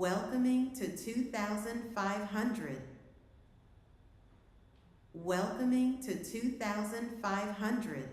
welcoming to 2,500, welcoming to 2,500.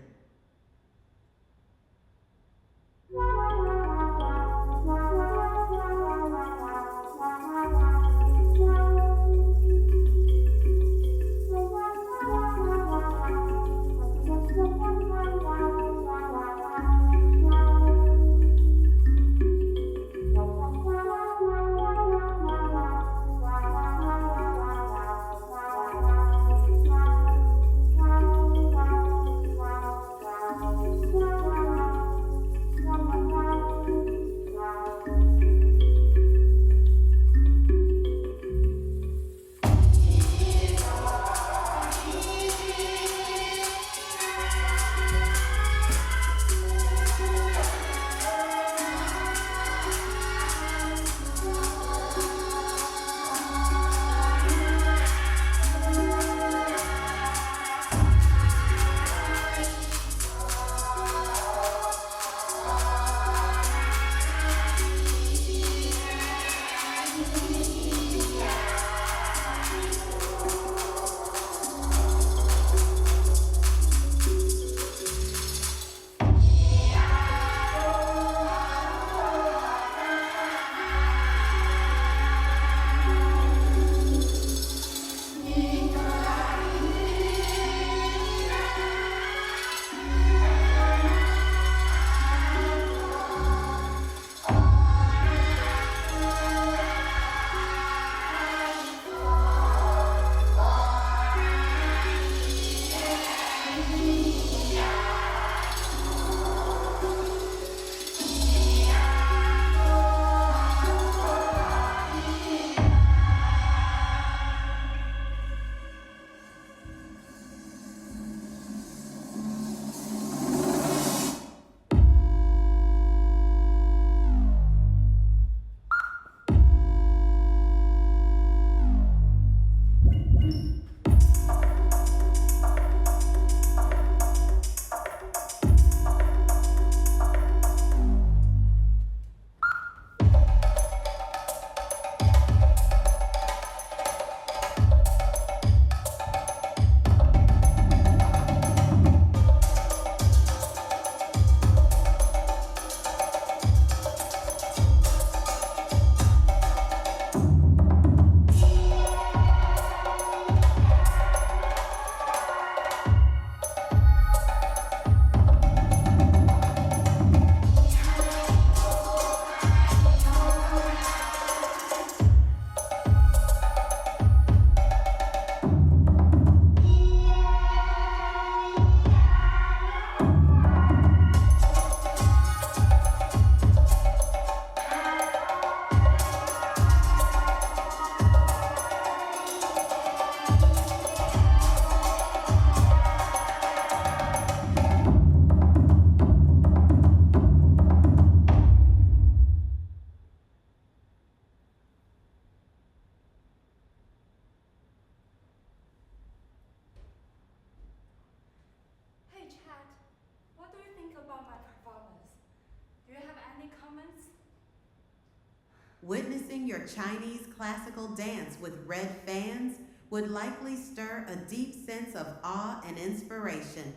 Witnessing your Chinese classical dance with red fans would likely stir a deep sense of awe and inspiration.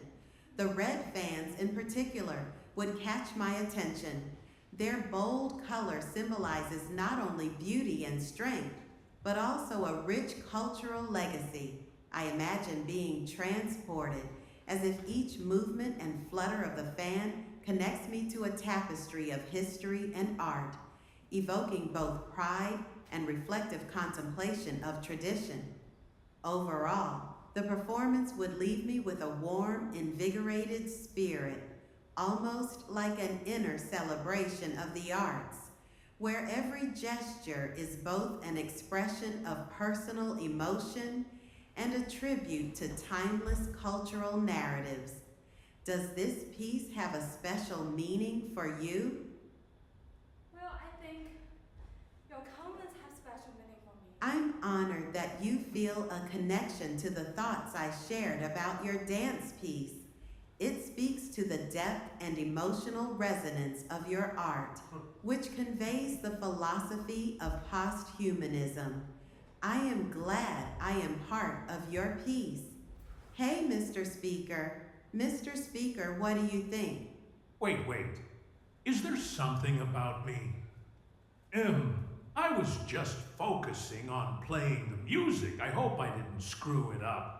The red fans in particular would catch my attention. Their bold color symbolizes not only beauty and strength, but also a rich cultural legacy. I imagine being transported as if each movement and flutter of the fan connects me to a tapestry of history and art, evoking both pride and reflective contemplation of tradition. Overall, the performance would leave me with a warm, invigorated spirit, almost like an inner celebration of the arts, where every gesture is both an expression of personal emotion and a tribute to timeless cultural narratives. Does this piece have a special meaning for you? Well, I think your comments have special meaning for me. I'm honored that you feel a connection to the thoughts I shared about your dance piece. It speaks to the depth and emotional resonance of your art, which conveys the philosophy of posthumanism. I am glad I am part of your piece. Hey, Mr. Speaker. Mr. Speaker, what do you think? Wait. Is there something about me? I was just focusing on playing the music. I hope I didn't screw it up.